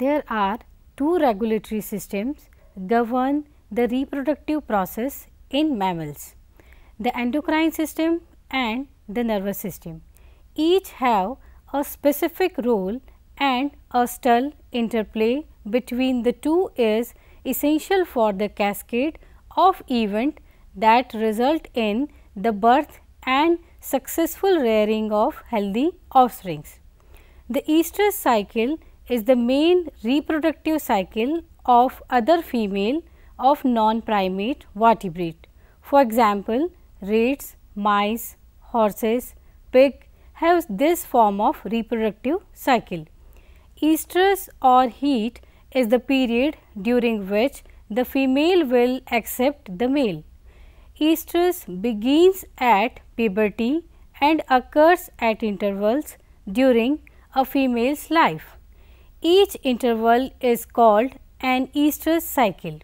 There are two regulatory systems govern the reproductive process in mammals, the endocrine system and the nervous system. Each have a specific role, and a subtle interplay between the two is essential for the cascade of events that result in the birth and successful rearing of healthy offspring. The estrous cycle is the main reproductive cycle of other female of non-primate vertebrate. For example, rats, mice, horses, pig have this form of reproductive cycle. Estrus or heat is the period during which the female will accept the male. Estrus begins at puberty and occurs at intervals during a female's life. Each interval is called an estrous cycle.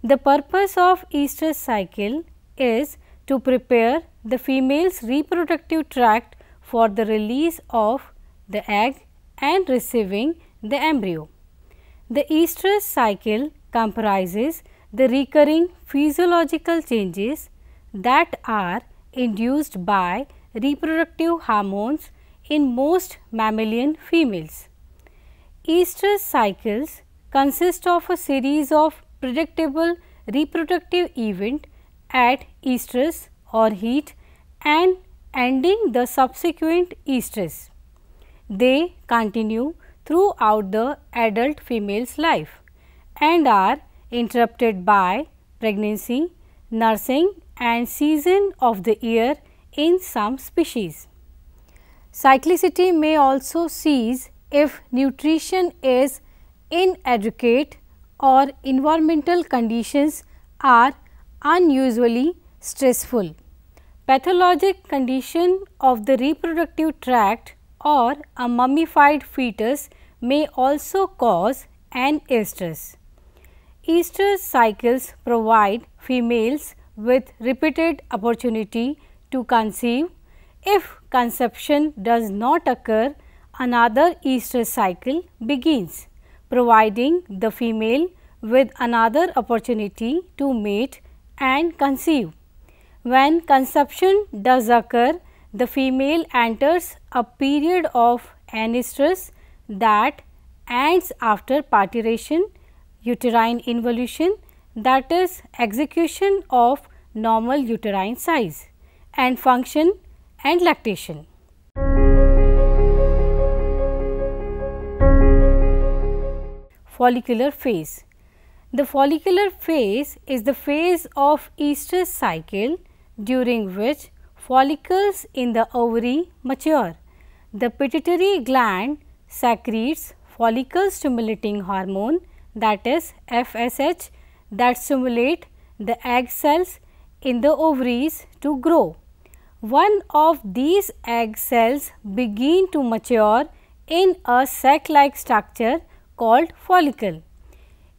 The purpose of estrous cycle is to prepare the female's reproductive tract for the release of the egg and receiving the embryo. The estrous cycle comprises the recurring physiological changes that are induced by reproductive hormones in most mammalian females. Estrous cycles consist of a series of predictable reproductive events at estrus or heat and ending the subsequent estrus. They continue throughout the adult female's life and are interrupted by pregnancy, nursing and season of the year in some species. Cyclicity may also cease if nutrition is inadequate or environmental conditions are unusually stressful. Pathologic condition of the reproductive tract or a mummified fetus may also cause an estrus. Estrous cycles provide females with repeated opportunity to conceive. If conception does not occur, another estrous cycle begins, providing the female with another opportunity to mate and conceive. When conception does occur, the female enters a period of anestrus that ends after parturition, uterine involution, that is execution of normal uterine size and function and lactation. Follicular phase. The follicular phase is the phase of estrous cycle during which follicles in the ovary mature. The pituitary gland secretes follicle stimulating hormone, that is FSH, that stimulate the egg cells in the ovaries to grow. One of these egg cells begin to mature in a sac-like structure called follicle.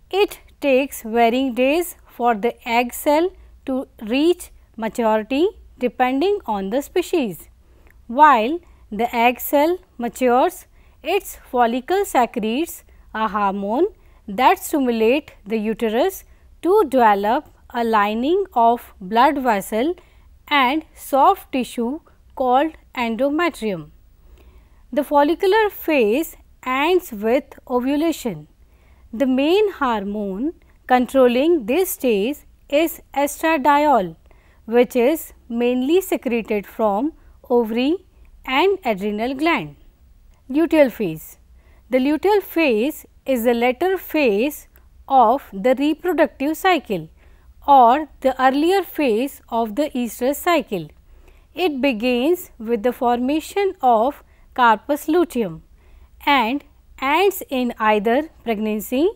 It takes varying days for the egg cell to reach maturity depending on the species. While the egg cell matures, its follicle secretes a hormone that stimulates the uterus to develop a lining of blood vessel and soft tissue called endometrium. The follicular phase ends with ovulation. The main hormone controlling this stage is estradiol, which is mainly secreted from ovary and adrenal gland. Luteal phase. The luteal phase is the later phase of the reproductive cycle or the earlier phase of the estrous cycle. It begins with the formation of corpus luteum and ends in either pregnancy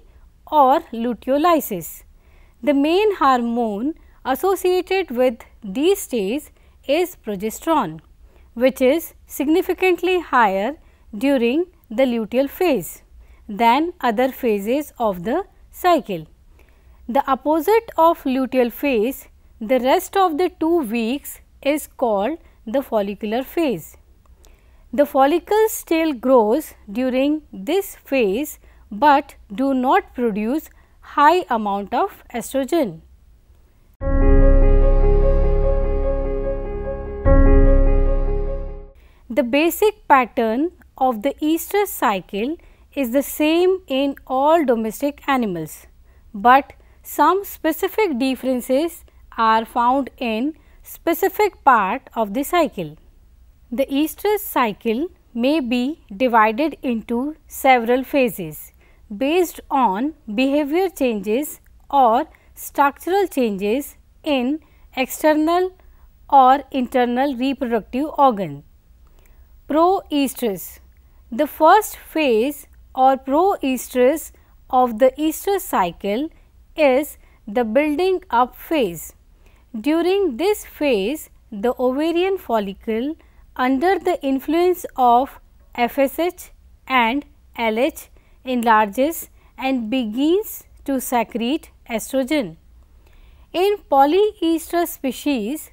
or luteolysis. The main hormone associated with these stages is progesterone, which is significantly higher during the luteal phase than other phases of the cycle. The opposite of luteal phase, the rest of the 2 weeks is called the follicular phase. The follicle still grows during this phase, but do not produce high amount of estrogen. The basic pattern of the estrous cycle is the same in all domestic animals, but some specific differences are found in specific part of the cycle. The estrous cycle may be divided into several phases based on behavior changes or structural changes in external or internal reproductive organ. Proestrus. The first phase or proestrus of the estrous cycle is the building up phase. During this phase, the ovarian follicle under the influence of FSH and LH enlarges and begins to secrete estrogen. In polyestrous species,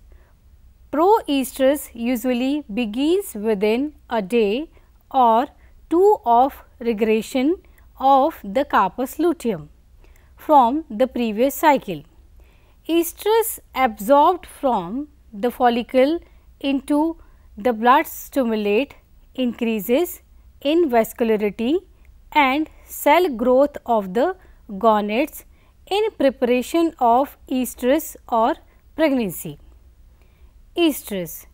proestrus usually begins within a day or two of regression of the carpus luteum from the previous cycle. Estrus absorbed from the follicle into the blood stimulate increases in vascularity and cell growth of the gonads in preparation of estrus or pregnancy. Estrus.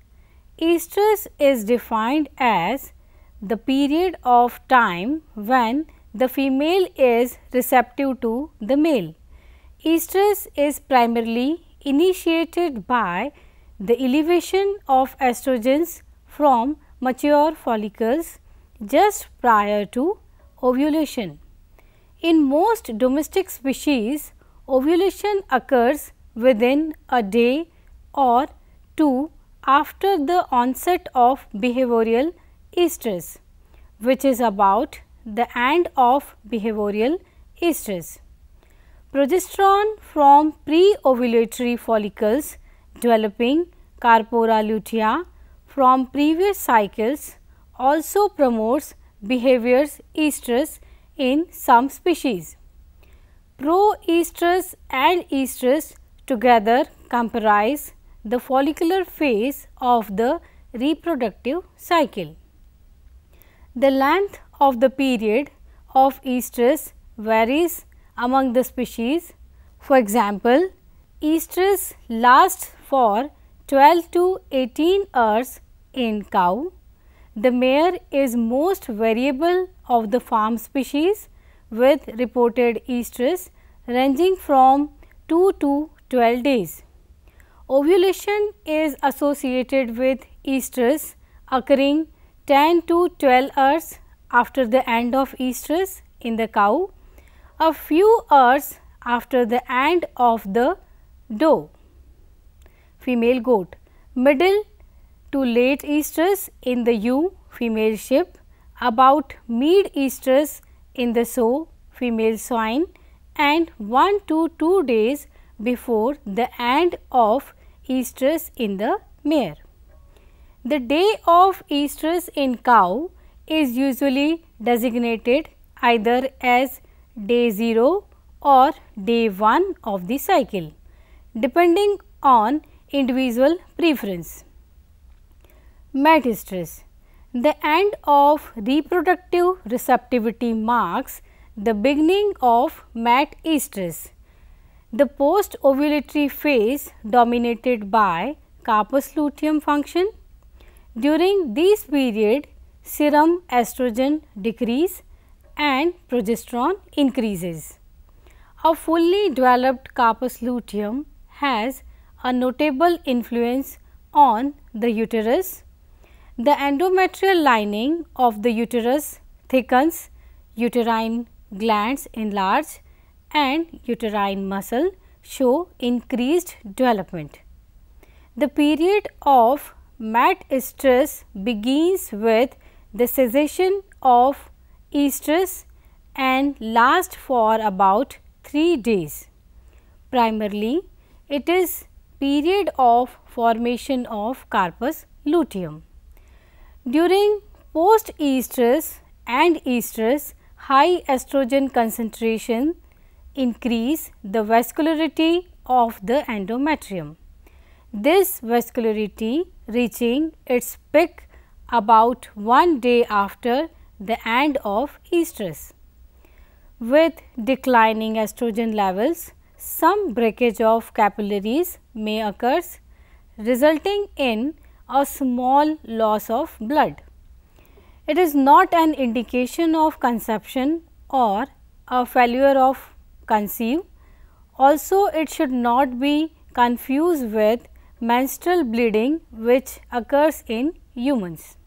Estrus is defined as the period of time when the female is receptive to the male. Estrus is primarily initiated by the elevation of estrogens from mature follicles just prior to ovulation. In most domestic species, ovulation occurs within a day or two after the onset of behavioral estrus, which is about the end of behavioral estrus. Progesterone from pre-ovulatory follicles developing corpora lutea from previous cycles also promotes behaviors estrus in some species. Proestrus and estrus together comprise the follicular phase of the reproductive cycle. The length of the period of estrus varies among the species. For example, estrus lasts for 12 to 18 hours in cow. The mare is most variable of the farm species with reported estrus ranging from 2 to 12 days. Ovulation is associated with estrus occurring 10 to 12 hours after the end of estrus in the cow, a few hours after the end of the doe, female goat, middle to late estrus in the ewe, female sheep, about mid estrus in the sow, female swine, and 1 to 2 days before the end of estrus in the mare. The day of estrus in cow is usually designated either as day 0 or day 1 of the cycle, depending on individual preference. Metestrus. The end of reproductive receptivity marks the beginning of metestrus, the post-ovulatory phase dominated by carpus luteum function. During this period, serum estrogen decrease and progesterone increases. A fully developed carpus luteum has a notable influence on the uterus. The endometrial lining of the uterus thickens, uterine glands enlarge, and uterine muscle show increased development. The period of metestrus begins with the cessation of estrus and lasts for about 3 days. Primarily, it is period of formation of carpus luteum. During post-estrus and estrus, high estrogen concentration increase the vascularity of the endometrium. This vascularity reaching its peak about 1 day after the end of estrus. With declining estrogen levels, some breakage of capillaries may occur, resulting in a small loss of blood. It is not an indication of conception or a failure of conceive. Also, it should not be confused with menstrual bleeding, which occurs in humans.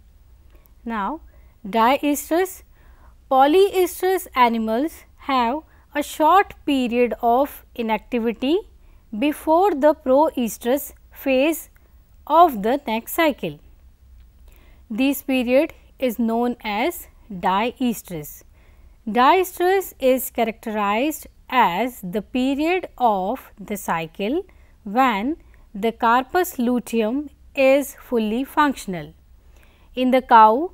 Now, diestrus. Polyestrous animals have a short period of inactivity before the proestrus phase of the next cycle. This period is known as diestrus. Diestrus is characterized as the period of the cycle when the corpus luteum is fully functional. In the cow,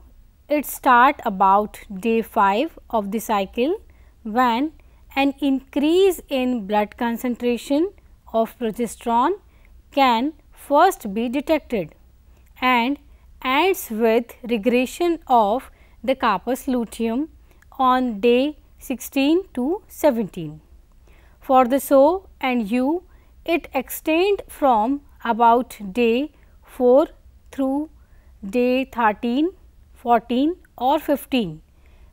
it starts about day 5 of the cycle, when an increase in blood concentration of progesterone can first be detected, and ends with regression of the corpus luteum on day 16 to 17. For the sow and ewe, it extends from about day 4 through day 13, 14 or 15.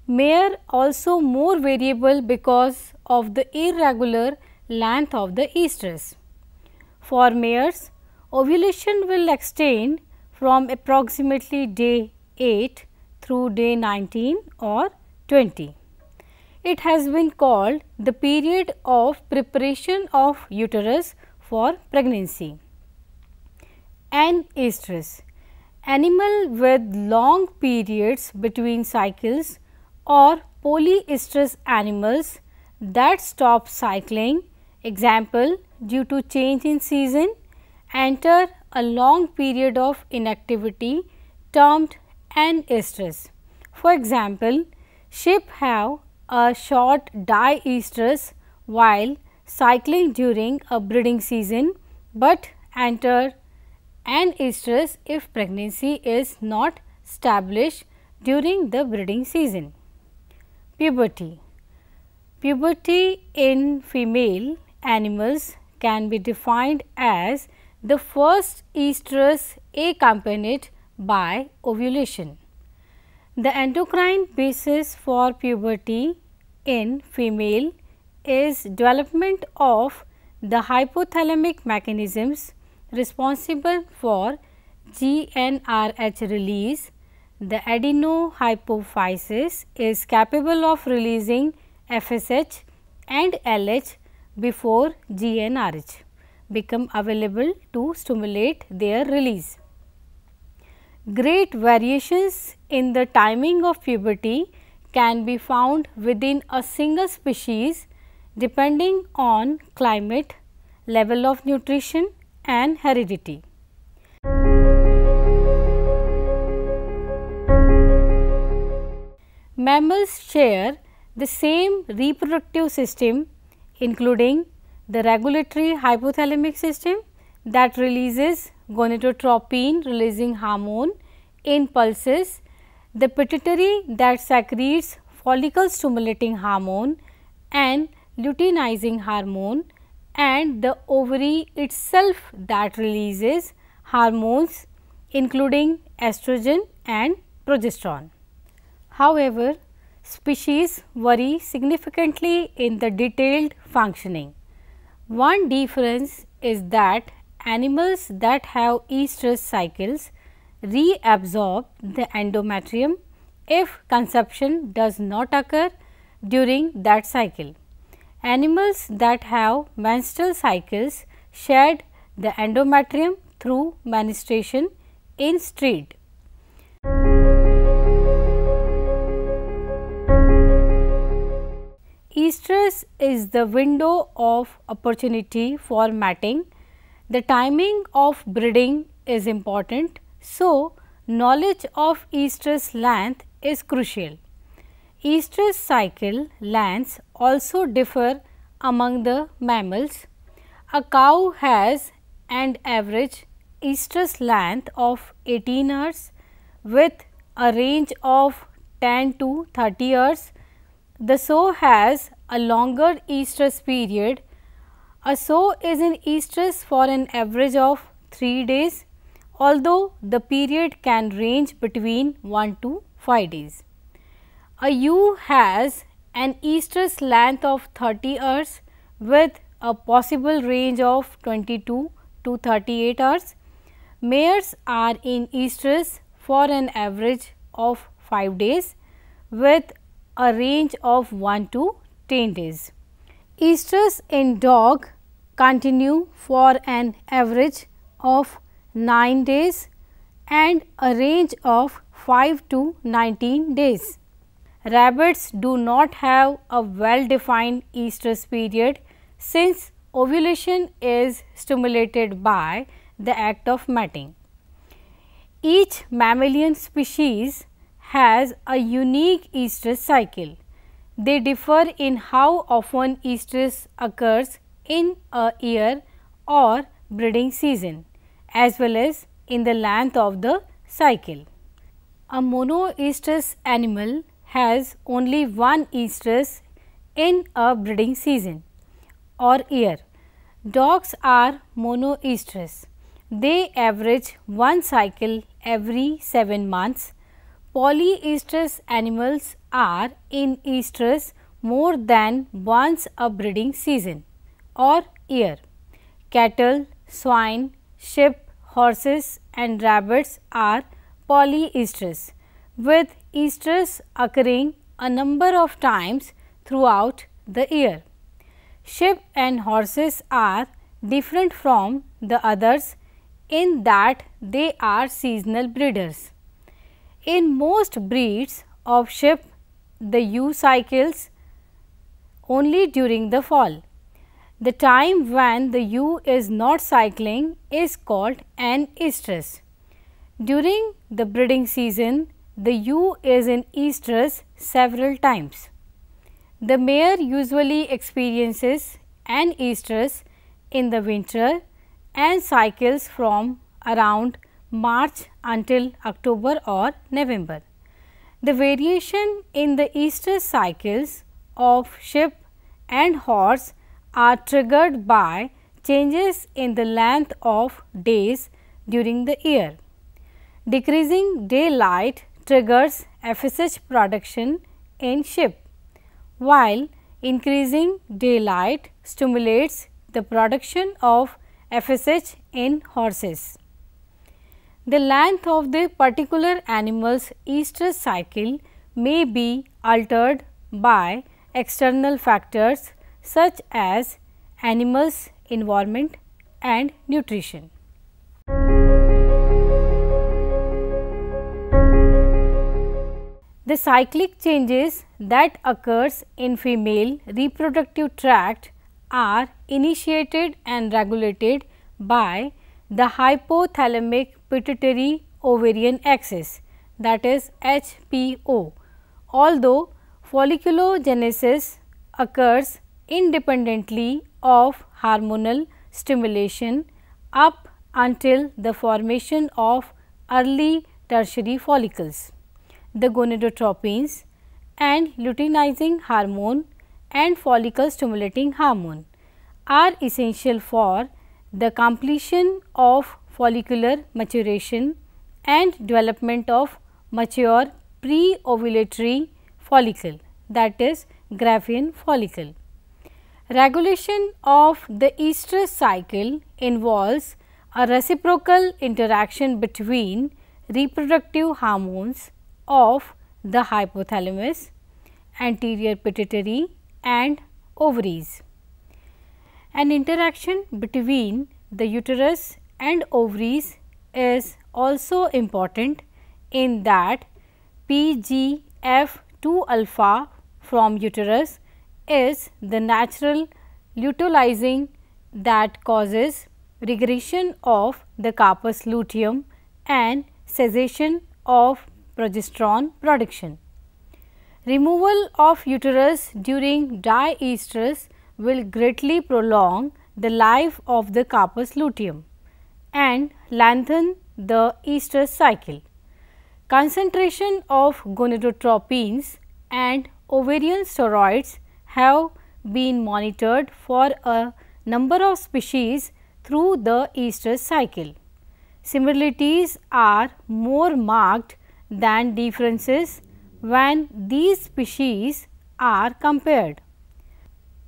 Mare also more variable because of the irregular length of the estrus. For mares, ovulation will extend from approximately day 8 through day 19 or 20. It has been called the period of preparation of uterus for pregnancy. Anestrus. Animal with long periods between cycles or polyestrous animals that stop cycling, example due to change in season, enter a long period of inactivity termed anestrus. For example, sheep have a short diestrus while cycling during a breeding season, but enter anestrus if pregnancy is not established during the breeding season. Puberty. Puberty in female animals can be defined as the first estrus accompanied by ovulation. The endocrine basis for puberty in female is development of the hypothalamic mechanisms responsible for GnRH release. The adenohypophysis is capable of releasing FSH and LH before GnRH become available to stimulate their release. Great variations in the timing of puberty can be found within a single species depending on climate, level of nutrition and heredity. Mammals share the same reproductive system, including the regulatory hypothalamic system that releases gonadotropin releasing hormone in pulses, the pituitary that secretes follicle stimulating hormone and luteinizing hormone, and the ovary itself that releases hormones including estrogen and progesterone. However, species vary significantly in the detailed functioning. One difference is that animals that have estrous cycles reabsorb the endometrium if conception does not occur during that cycle. Animals that have menstrual cycles shed the endometrium through menstruation instead. Estrus is the window of opportunity for mating. The timing of breeding is important, so knowledge of estrus length is crucial. estrous cycle lengths also differ among the mammals. A cow has an average estrus length of 18 hours with a range of 10 to 30 hours. The sow has a longer estrus period. A sow is in estrus for an average of 3 days, although the period can range between 1 to 5 days. A ewe has an estrus length of 30 hours with a possible range of 22 to 38 hours. Mares are in estrus for an average of 5 days with a range of 1 to 10 days. Estrus in dog continue for an average of 9 days and a range of 5 to 19 days. Rabbits do not have a well defined estrus period since ovulation is stimulated by the act of mating. Each mammalian species has a unique estrus cycle. They differ in how often estrus occurs in a year or breeding season, as well as in the length of the cycle. A monoestrus animal has only one estrus in a breeding season or year. Dogs are monoestrus. They average one cycle every 7 months. Polyestrus animals are in estrus more than once a breeding season or year. Cattle, swine, sheep, horses and rabbits are polyestrus, with estrus occurring a number of times throughout the year. Sheep and horses are different from the others in that they are seasonal breeders. In most breeds of sheep, the ewe cycles only during the fall. The time when the ewe is not cycling is called an estrus. During the breeding season, the ewe is in estrus several times. The mare usually experiences an estrus in the winter and cycles from around March until October or November. The variation in the estrus cycles of sheep and horse are triggered by changes in the length of days during the year. Decreasing daylight triggers FSH production in sheep, while increasing daylight stimulates the production of FSH in horses. The length of the particular animal's estrus cycle may be altered by external factors such as animals' environment and nutrition. The cyclic changes that occurs in female reproductive tract are initiated and regulated by the hypothalamic pituitary ovarian axis, that is HPO, although folliculogenesis occurs independently of hormonal stimulation up until the formation of early tertiary follicles. The gonadotropins and luteinizing hormone and follicle stimulating hormone are essential for the completion of follicular maturation and development of mature pre-ovulatory follicle, that is Graafian follicle. Regulation of the estrous cycle involves a reciprocal interaction between reproductive hormones of the hypothalamus, anterior pituitary and ovaries. An interaction between the uterus and ovaries is also important in that PGF2 alpha from uterus is the natural luteolizing that causes regression of the corpus luteum and cessation of progesterone production. Removal of uterus during diestrus will greatly prolong the life of the carpus luteum and lengthen the estrous cycle. Concentration of gonadotropins and ovarian steroids have been monitored for a number of species through the estrous cycle. Similarities are more marked than differences when these species are compared.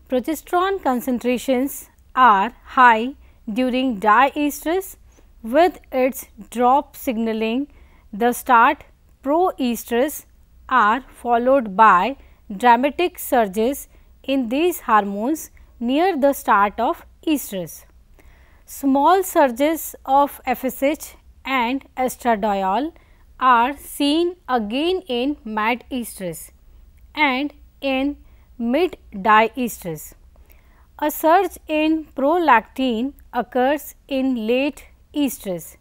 Progesterone concentrations are high during diestrus, with its drop signaling the start. Proestrus are followed by dramatic surges in these hormones near the start of estrus. Small surges of FSH and estradiol are seen again in mid-estrus and in mid-diestrus. A surge in prolactin occurs in late estrus.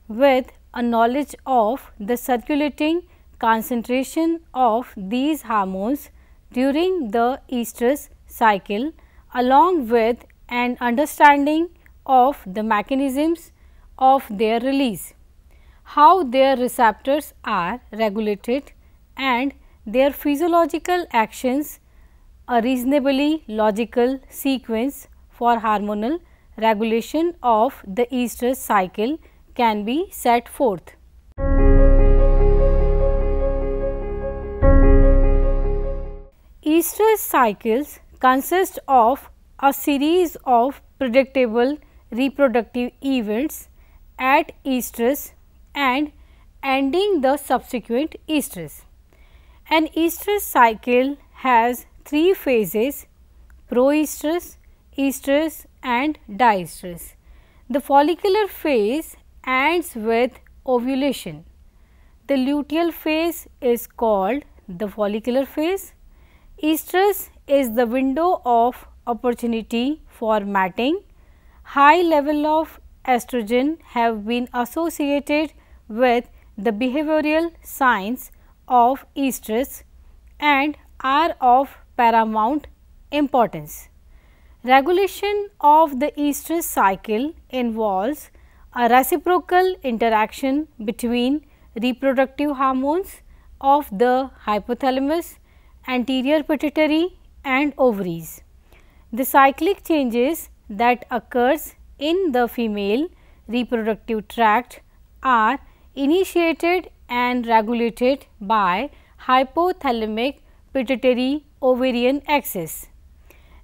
With a knowledge of the circulating concentration of these hormones during the estrus cycle, along with an understanding of the mechanisms of their release, how their receptors are regulated and their physiological actions, a reasonably logical sequence for hormonal regulation of the estrus cycle can be set forth. Estrus cycles consist of a series of predictable reproductive events at estrus and ending the subsequent estrus. An estrus cycle has three phases: proestrus, estrus and diestrus. The follicular phase ends with ovulation. The luteal phase is called the follicular phase. Estrus is the window of opportunity for mating. High level of estrogen have been associated with the behavioral signs of estrus and are of paramount importance. Regulation of the estrus cycle involves a reciprocal interaction between reproductive hormones of the hypothalamus, anterior pituitary and ovaries. The cyclic changes that occurs in the female reproductive tract are initiated and regulated by hypothalamic pituitary ovarian axis.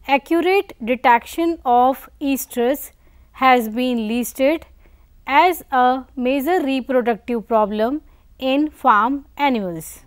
Accurate detection of estrus has been listed as a major reproductive problem in farm animals.